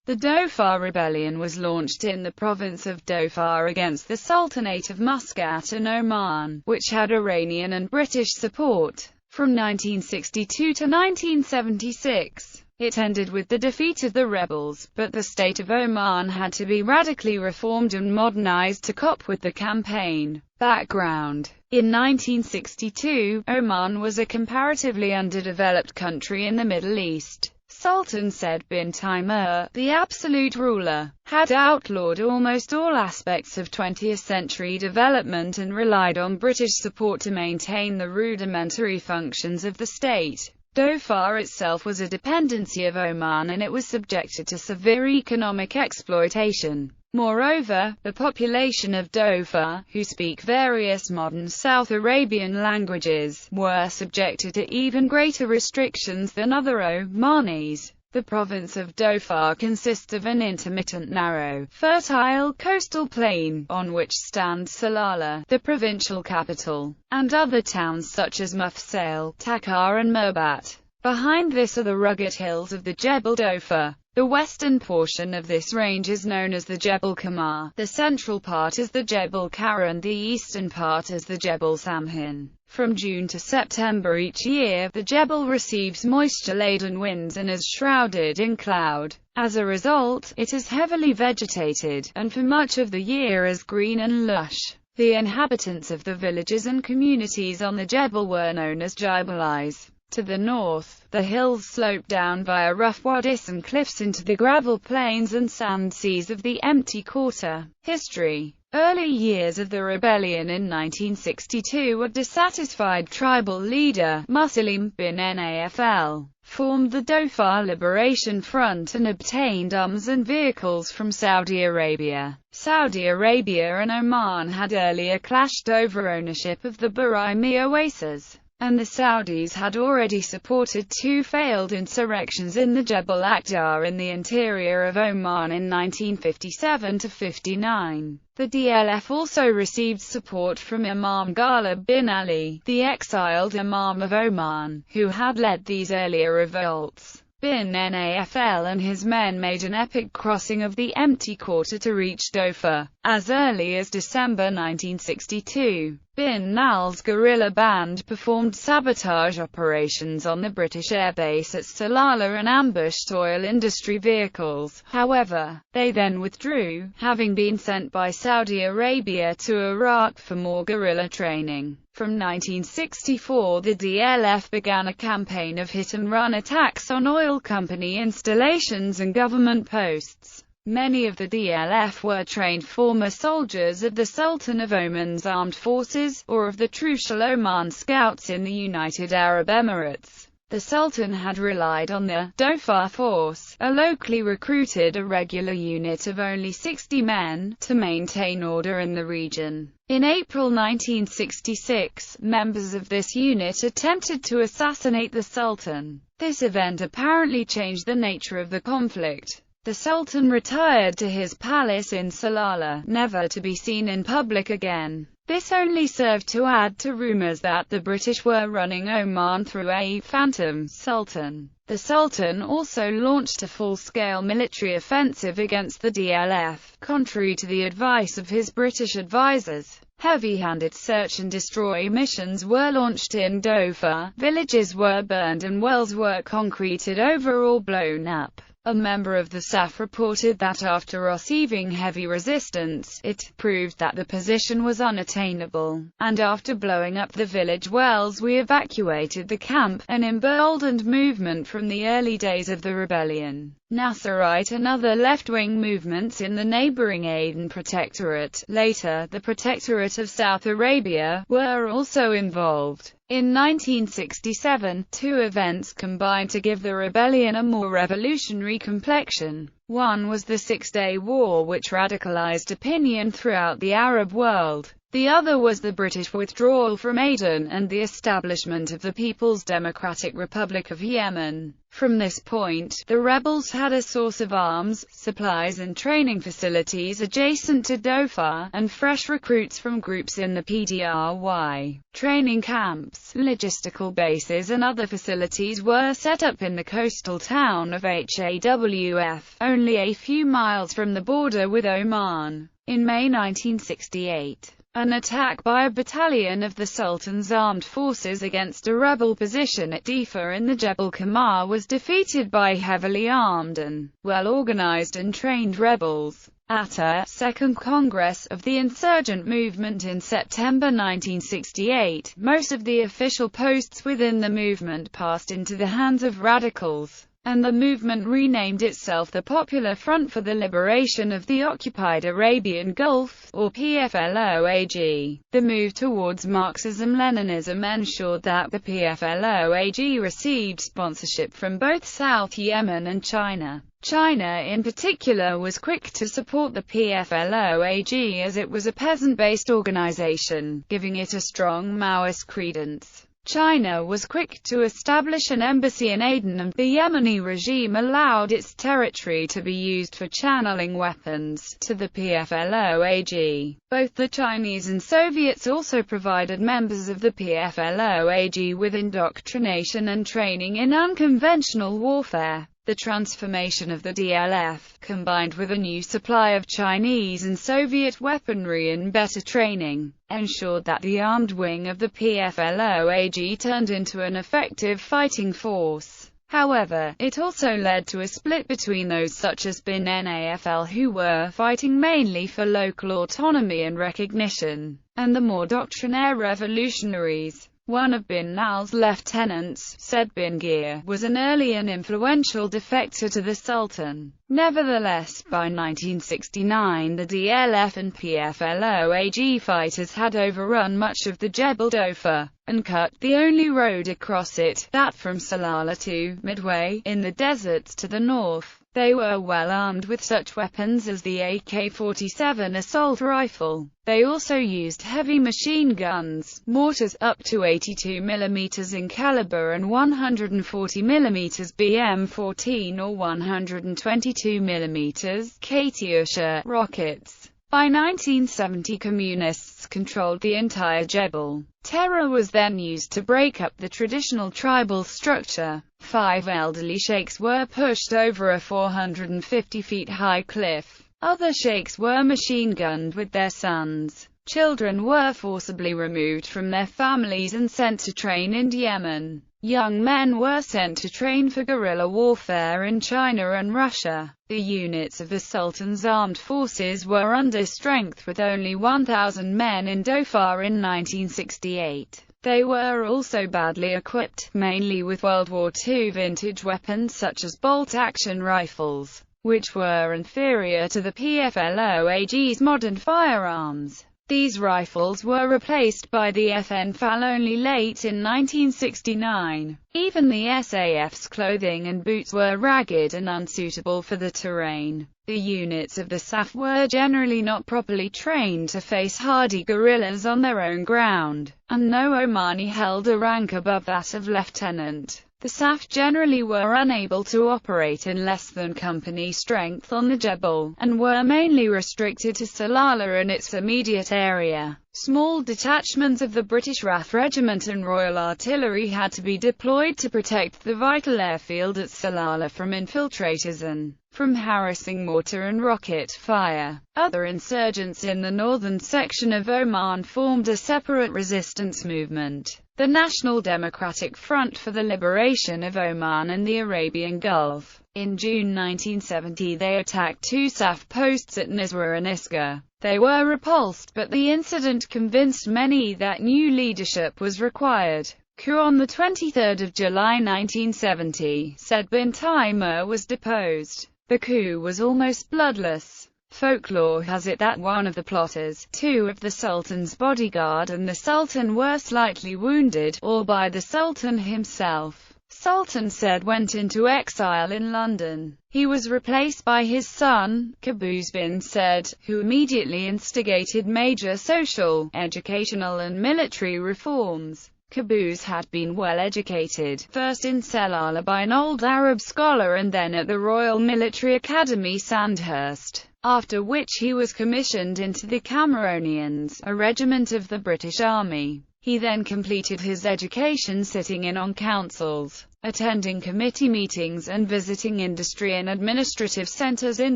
The Dhofar Rebellion was launched in the province of Dhofar against the Sultanate of Muscat and Oman, which had Iranian and British support. From 1962 to 1976, it ended with the defeat of the rebels, but the state of Oman had to be radically reformed and modernized to cope with the campaign. Background: in 1962, Oman was a comparatively underdeveloped country in the Middle East. Sultan Said bin Taimur, the absolute ruler, had outlawed almost all aspects of 20th-century development and relied on British support to maintain the rudimentary functions of the state. Dhofar itself was a dependency of Oman and it was subjected to severe economic exploitation. Moreover, the population of Dhofar, who speak various modern South Arabian languages, were subjected to even greater restrictions than other Omanis. The province of Dhofar consists of an intermittent narrow, fertile coastal plain, on which stand Salalah, the provincial capital, and other towns such as Mufsail, Takkar and Mirbat. Behind this are the rugged hills of the Jebel Dhofar. The western portion of this range is known as the Jebel Kamar, the central part is the Jebel Kara and the eastern part is the Jebel Samhin. From June to September each year, the Jebel receives moisture-laden winds and is shrouded in cloud. As a result, it is heavily vegetated, and for much of the year is green and lush. The inhabitants of the villages and communities on the Jebel were known as Jabalis. To the north, the hills slope down via rough wadis and cliffs into the gravel plains and sand seas of the empty quarter. History: early years of the rebellion in 1962, a dissatisfied tribal leader, Muslim bin Nafl, formed the Dhofar Liberation Front and obtained arms and vehicles from Saudi Arabia. Saudi Arabia and Oman had earlier clashed over ownership of the Barimi oasis, and the Saudis had already supported two failed insurrections in the Jebel Akhdar in the interior of Oman in 1957–59. The DLF also received support from Imam Ghalib bin Ali, the exiled Imam of Oman, who had led these earlier revolts. Bin Nafl and his men made an epic crossing of the empty quarter to reach Dhofar. As early as December 1962, bin Nal's guerrilla band performed sabotage operations on the British airbase at Salalah and ambushed oil industry vehicles. However, they then withdrew, having been sent by Saudi Arabia to Iraq for more guerrilla training. From 1964, the DLF began a campaign of hit-and-run attacks on oil company installations and government posts. Many of the DLF were trained former soldiers of the Sultan of Oman's armed forces, or of the Trucial Oman Scouts in the United Arab Emirates. The Sultan had relied on the Dhofar Force, a locally recruited irregular unit of only 60 men, to maintain order in the region. In April 1966, members of this unit attempted to assassinate the Sultan. This event apparently changed the nature of the conflict. The Sultan retired to his palace in Salalah, never to be seen in public again. This only served to add to rumors that the British were running Oman through a phantom Sultan. The Sultan also launched a full-scale military offensive against the DLF, contrary to the advice of his British advisors. Heavy-handed search-and-destroy missions were launched in Dhofar, villages were burned and wells were concreted over or blown up. A member of the SAF reported that after receiving heavy resistance, it proved that the position was unattainable, and after blowing up the village wells we evacuated the camp, an emboldened movement from the early days of the rebellion. Nasserite and other left-wing movements in the neighboring Aden Protectorate, later the Protectorate of South Arabia, were also involved. In 1967, two events combined to give the rebellion a more revolutionary complexion. One was the Six-Day War, which radicalized opinion throughout the Arab world. The other was the British withdrawal from Aden and the establishment of the People's Democratic Republic of Yemen. From this point, the rebels had a source of arms, supplies and training facilities adjacent to Dhofar, and fresh recruits from groups in the PDRY. Training camps, logistical bases and other facilities were set up in the coastal town of Hawf. only a few miles from the border with Oman. In May 1968, an attack by a battalion of the Sultan's armed forces against a rebel position at Dhofar in the Jebel Qamar was defeated by heavily armed and well-organized and trained rebels. At a Second Congress of the insurgent movement in September 1968, most of the official posts within the movement passed into the hands of radicals, and the movement renamed itself the Popular Front for the Liberation of the Occupied Arabian Gulf, or PFLOAG. The move towards Marxism-Leninism ensured that the PFLOAG received sponsorship from both South Yemen and China. China in particular was quick to support the PFLOAG as it was a peasant-based organization, giving it a strong Maoist credence. China was quick to establish an embassy in Aden, and the Yemeni regime allowed its territory to be used for channeling weapons to the PFLOAG. Both the Chinese and Soviets also provided members of the PFLOAG with indoctrination and training in unconventional warfare. The transformation of the DLF, combined with a new supply of Chinese and Soviet weaponry and better training, ensured that the armed wing of the PFLOAG turned into an effective fighting force. However, it also led to a split between those such as Bin Nafl, who were fighting mainly for local autonomy and recognition, and the more doctrinaire revolutionaries. One of Bin Nal's lieutenants, Said bin Gir, was an early and influential defector to the Sultan. Nevertheless, by 1969 the DLF and PFLOAG fighters had overrun much of the Jebel Dhofar, and cut the only road across it, that from Salalah to Midway, in the deserts to the north. They were well armed with such weapons as the AK-47 assault rifle. They also used heavy machine guns, mortars up to 82 mm in caliber and 140 mm BM-14 or 122 mm Katyusha rockets. By 1970, communists controlled the entire Jebel. Terror was then used to break up the traditional tribal structure. 5 elderly sheikhs were pushed over a 450 feet high cliff. Other sheikhs were machine-gunned with their sons. Children were forcibly removed from their families and sent to train in Yemen. Young men were sent to train for guerrilla warfare in China and Russia. The units of the Sultan's armed forces were under strength with only 1,000 men in Dhofar in 1968. They were also badly equipped, mainly with World War II vintage weapons such as bolt-action rifles, which were inferior to the PFLOAG's modern firearms. These rifles were replaced by the FN-FAL only late in 1969. Even the SAF's clothing and boots were ragged and unsuitable for the terrain. The units of the SAF were generally not properly trained to face hardy guerrillas on their own ground, and no Omani held a rank above that of lieutenant. The SAF generally were unable to operate in less than company strength on the Jebel, and were mainly restricted to Salalah and its immediate area. Small detachments of the British RAF Regiment and Royal Artillery had to be deployed to protect the vital airfield at Salalah from infiltrators and from harassing mortar and rocket fire. Other insurgents in the northern section of Oman formed a separate resistance movement, the National Democratic Front for the Liberation of Oman and the Arabian Gulf. In June 1970 they attacked 2 SAF posts at Nizwa and Iska. They were repulsed, but the incident convinced many that new leadership was required. Coup on 23 July 1970, Said bin Taimur was deposed. The coup was almost bloodless. Folklore has it that one of the plotters, 2 of the Sultan's bodyguard and the Sultan were slightly wounded, all by the Sultan himself. Sultan Said went into exile in London. He was replaced by his son, Qaboos bin Said, who immediately instigated major social, educational and military reforms. Qaboos had been well educated, first in Salalah by an old Arab scholar and then at the Royal Military Academy Sandhurst, after which he was commissioned into the Cameronians, a regiment of the British Army. He then completed his education sitting in on councils. attending committee meetings and visiting industry and administrative centers in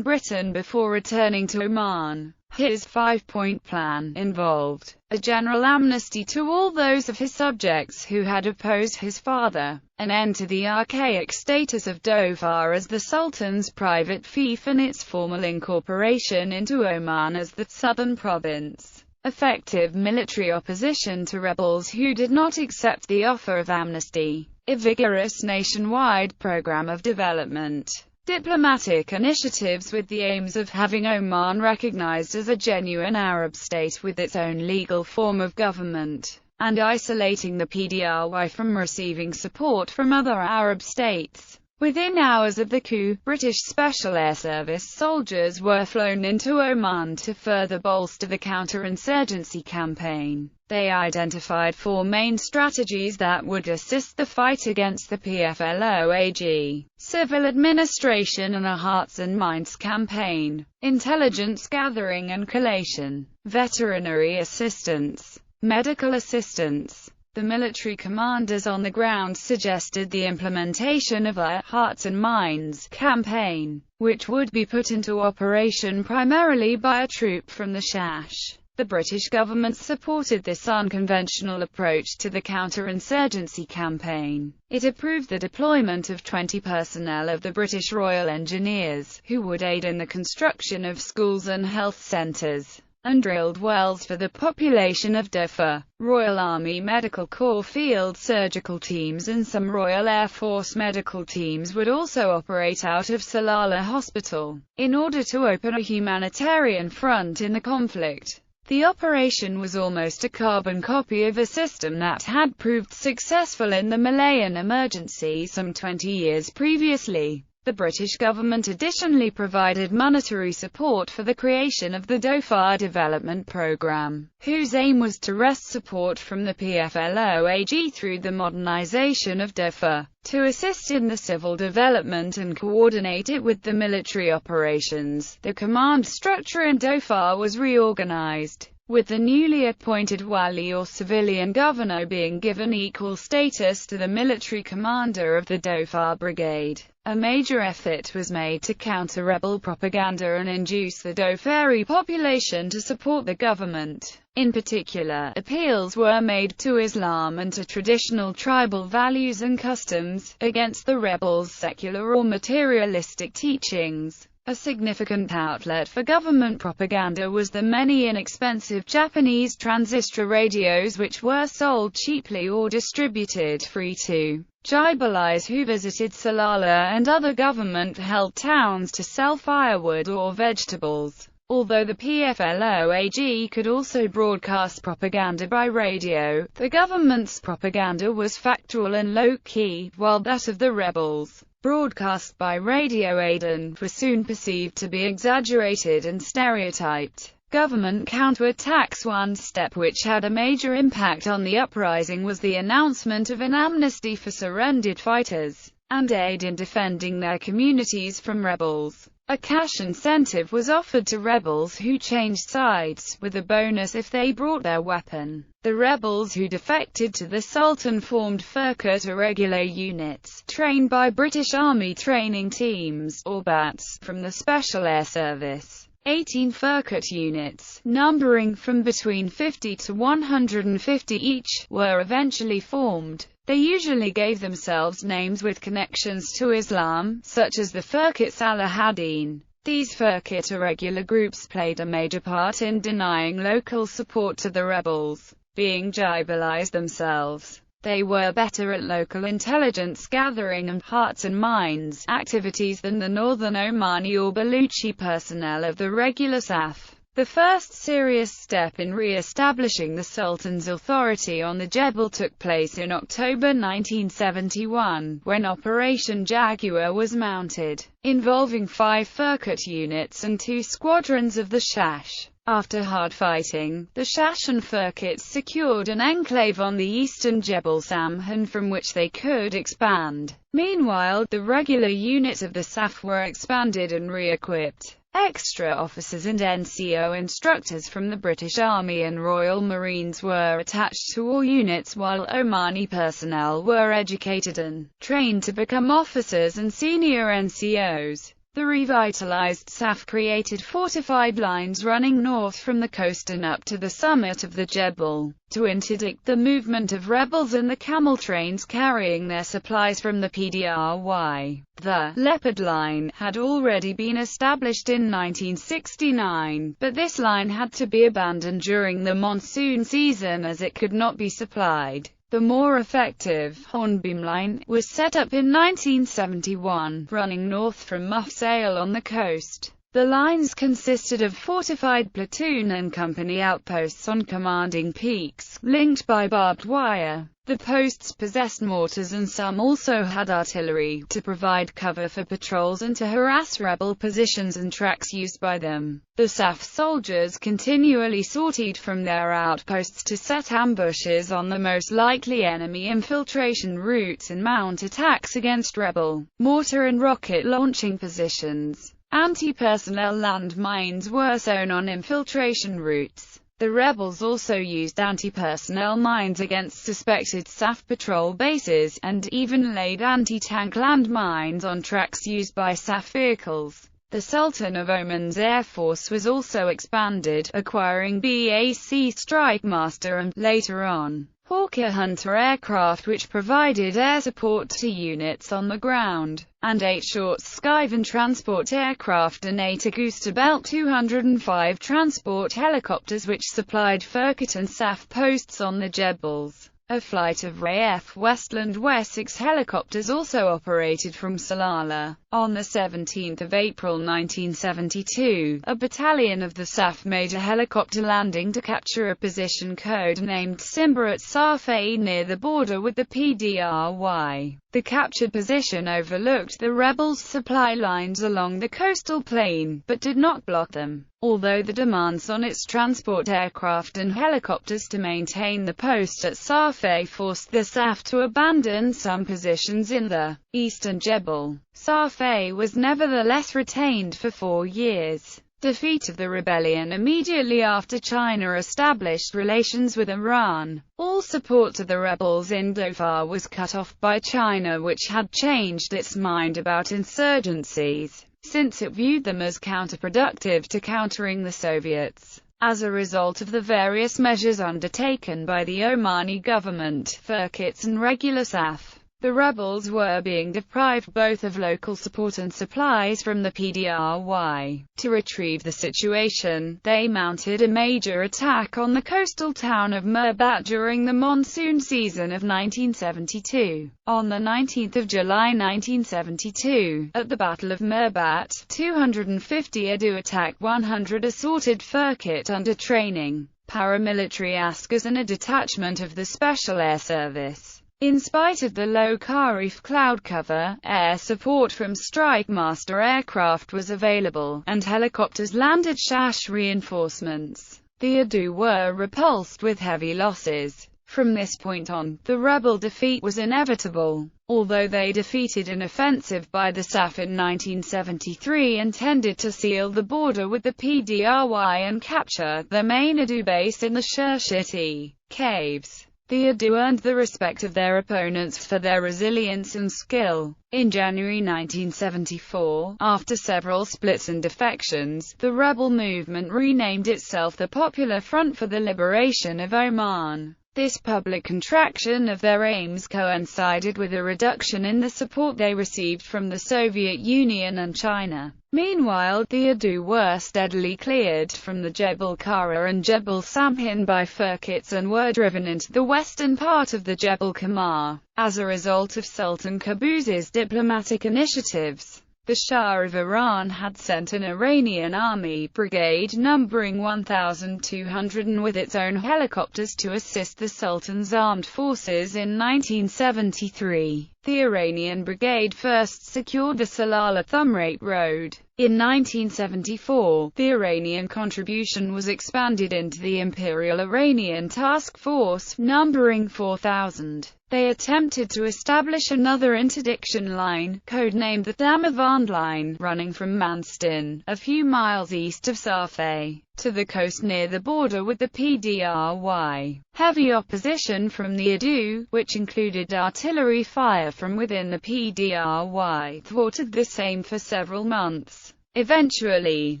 Britain before returning to Oman. His five-point plan involved a general amnesty to all those of his subjects who had opposed his father, an end to the archaic status of Dhofar as the Sultan's private fief and its formal incorporation into Oman as the southern province, effective military opposition to rebels who did not accept the offer of amnesty, a vigorous nationwide program of development, diplomatic initiatives with the aims of having Oman recognized as a genuine Arab state with its own legal form of government, and isolating the PDRY from receiving support from other Arab states. Within hours of the coup, British Special Air Service soldiers were flown into Oman to further bolster the counterinsurgency campaign. They identified four main strategies that would assist the fight against the PavelD: civil administration and a hearts and minds campaign, intelligence gathering and collation, veterinary assistance, medical assistance. The military commanders on the ground suggested the implementation of a hearts and minds campaign, which would be put into operation primarily by a troop from the Shash. The British government supported this unconventional approach to the counterinsurgency campaign. It approved the deployment of 20 personnel of the British Royal Engineers, who would aid in the construction of schools and health centres, and drilled wells for the population of Dhofar. Royal Army Medical Corps field surgical teams and some Royal Air Force medical teams would also operate out of Salalah Hospital, in order to open a humanitarian front in the conflict. The operation was almost a carbon copy of a system that had proved successful in the Malayan emergency some 20 years previously. The British government additionally provided monetary support for the creation of the Dhofar Development Programme, whose aim was to wrest support from the PavelD through the modernization of Dhofar, to assist in the civil development and coordinate it with the military operations. The command structure in Dhofar was reorganized, with the newly appointed wali or civilian governor being given equal status to the military commander of the Dhofar Brigade. A major effort was made to counter rebel propaganda and induce the Dhofari population to support the government. In particular, appeals were made to Islam and to traditional tribal values and customs, against the rebels' secular or materialistic teachings. A significant outlet for government propaganda was the many inexpensive Japanese transistor radios which were sold cheaply or distributed free to Jibilis who visited Salalah and other government-held towns to sell firewood or vegetables. Although the PavelD could also broadcast propaganda by radio, the government's propaganda was factual and low-key, while that of the rebels, broadcast by radio Aden, was soon perceived to be exaggerated and stereotyped. Government counterattacks. One step which had a major impact on the uprising was the announcement of an amnesty for surrendered fighters, and aid in defending their communities from rebels. A cash incentive was offered to rebels who changed sides, with a bonus if they brought their weapon. The rebels who defected to the Sultan formed Furqat irregular units, trained by British Army training teams, or BATs, from the Special Air Service. 18 Furqat units, numbering from between 50 to 150 each, were eventually formed. They usually gave themselves names with connections to Islam, such as the Furqat Salahadin. These Furqat irregular groups played a major part in denying local support to the rebels. Being Jibilis themselves, they were better at local intelligence gathering and hearts and minds activities than the northern Omani or Baluchi personnel of the regular SAF. The first serious step in re-establishing the Sultan's authority on the Jebel took place in October 1971, when Operation Jaguar was mounted, involving 5 Furqat units and 2 squadrons of the Shash. After hard fighting, the Shash and Furqats secured an enclave on the eastern Jebel Samhan from which they could expand. Meanwhile, the regular units of the SAF were expanded and re-equipped. Extra officers and NCO instructors from the British Army and Royal Marines were attached to all units, while Omani personnel were educated and trained to become officers and senior NCOs. The revitalized SAF created fortified lines running north from the coast and up to the summit of the Jebel, to interdict the movement of rebels and the camel trains carrying their supplies from the PDRY. The Leopard Line had already been established in 1969, but this line had to be abandoned during the monsoon season as it could not be supplied. The more effective Hornbeam Line was set up in 1971, running north from Mufsail on the coast. The lines consisted of fortified platoon and company outposts on commanding peaks, linked by barbed wire. The posts possessed mortars and some also had artillery, to provide cover for patrols and to harass rebel positions and tracks used by them. The SAF soldiers continually sortied from their outposts to set ambushes on the most likely enemy infiltration routes and mount attacks against rebel mortar and rocket launching positions. Anti-personnel landmines were sown on infiltration routes. The rebels also used anti-personnel mines against suspected SAF patrol bases, and even laid anti-tank landmines on tracks used by SAF vehicles. The Sultan of Oman's Air Force was also expanded, acquiring BAC Strike Master and, later on, Hawker Hunter aircraft which provided air support to units on the ground, and 8 short Skyvan transport aircraft and 8 Augusta Belt 205 transport helicopters which supplied Firket and SAF posts on the Jebels. A flight of RAF Westland Wessex helicopters also operated from Salalah. On 17 April 1972, a battalion of the SAF made a helicopter landing to capture a position code-named Simba at Safei near the border with the PDRY. The captured position overlooked the rebels' supply lines along the coastal plain, but did not block them. Although the demands on its transport aircraft and helicopters to maintain the post at Safei forced the SAF to abandon some positions in the eastern Jebel. Safei was nevertheless retained for 4 years. Defeat of the rebellion immediately after China established relations with Iran. All support to the rebels in Dhofar was cut off by China, which had changed its mind about insurgencies, since it viewed them as counterproductive to countering the Soviets. As a result of the various measures undertaken by the Omani government, Firkets and regular SAF, the rebels were being deprived both of local support and supplies from the PDRY. To retrieve the situation, they mounted a major attack on the coastal town of Mirbat during the monsoon season of 1972. On 19 July 1972, at the Battle of Mirbat, 250 Adu attacked 100 assorted Firket under training, paramilitary askars and a detachment of the Special Air Service. In spite of the low Kharif cloud cover, air support from Strike Master aircraft was available, and helicopters landed Shash reinforcements. The Adu were repulsed with heavy losses. From this point on, the rebel defeat was inevitable. Although they defeated an offensive by the SAF in 1973 intended to seal the border with the PDRY and capture the main Adu base in the Shershiti caves, the Adu earned the respect of their opponents for their resilience and skill. In January 1974, after several splits and defections, the rebel movement renamed itself the Popular Front for the Liberation of Oman. This public contraction of their aims coincided with a reduction in the support they received from the Soviet Union and China. Meanwhile, the Adu were steadily cleared from the Jebel Kara and Jebel Samhin by Firkets and were driven into the western part of the Jebel Kamar. As a result of Sultan Qaboos's diplomatic initiatives, the Shah of Iran had sent an Iranian army brigade numbering 1,200 and with its own helicopters to assist the Sultan's armed forces in 1973. The Iranian brigade first secured the Salalah-Thumrait road. In 1974, the Iranian contribution was expanded into the Imperial Iranian Task Force, numbering 4,000. They attempted to establish another interdiction line, codenamed the Damavand Line, running from Manston, a few miles east of Safed, to the coast near the border with the PDRY. Heavy opposition from the Adu, which included artillery fire from within the PDRY, thwarted this aim for several months. Eventually,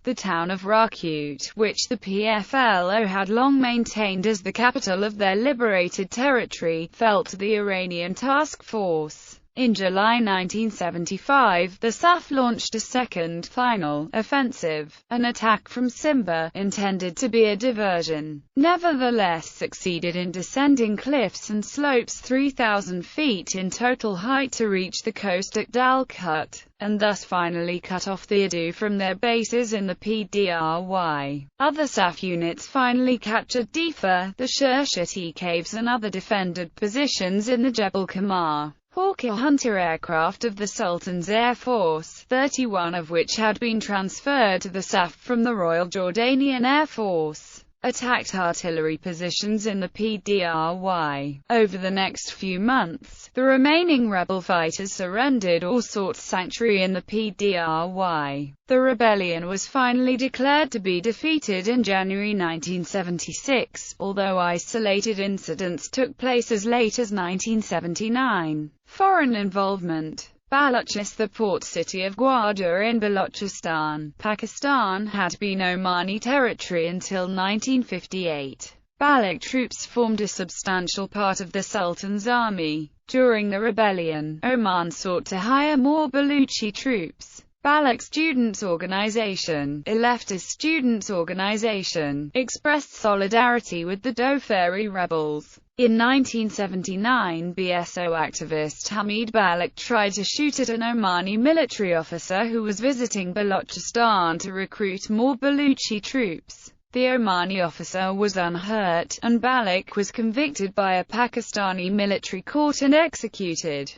the town of Rakut, which the PFLO had long maintained as the capital of their liberated territory, fell to the Iranian task force. In July 1975, the SAF launched a second, final, offensive. An attack from Simba, intended to be a diversion, nevertheless succeeded in descending cliffs and slopes 3,000 feet in total height to reach the coast at Dalkut, and thus finally cut off the Adu from their bases in the PDRY. Other SAF units finally captured Dhofar, the Shirshati caves and other defended positions in the Jebel Qamar. Hawker Hunter aircraft of the Sultan's Air Force, 31 of which had been transferred to the SAF from the Royal Jordanian Air Force, attacked artillery positions in the PDRY. Over the next few months, the remaining rebel fighters surrendered or sought sanctuary in the PDRY. The rebellion was finally declared to be defeated in January 1976, although isolated incidents took place as late as 1979. Foreign involvement. Balochis, the port city of Gwadar in Balochistan, Pakistan, had been Omani territory until 1958. Baloch troops formed a substantial part of the Sultan's army. During the rebellion, Oman sought to hire more Baluchi troops. Baloch Students' Organization, a leftist students' organization, expressed solidarity with the Dhofar rebels. In 1979, BSO activist Hamid Baloch tried to shoot at an Omani military officer who was visiting Balochistan to recruit more Baluchi troops. The Omani officer was unhurt, and Baloch was convicted by a Pakistani military court and executed.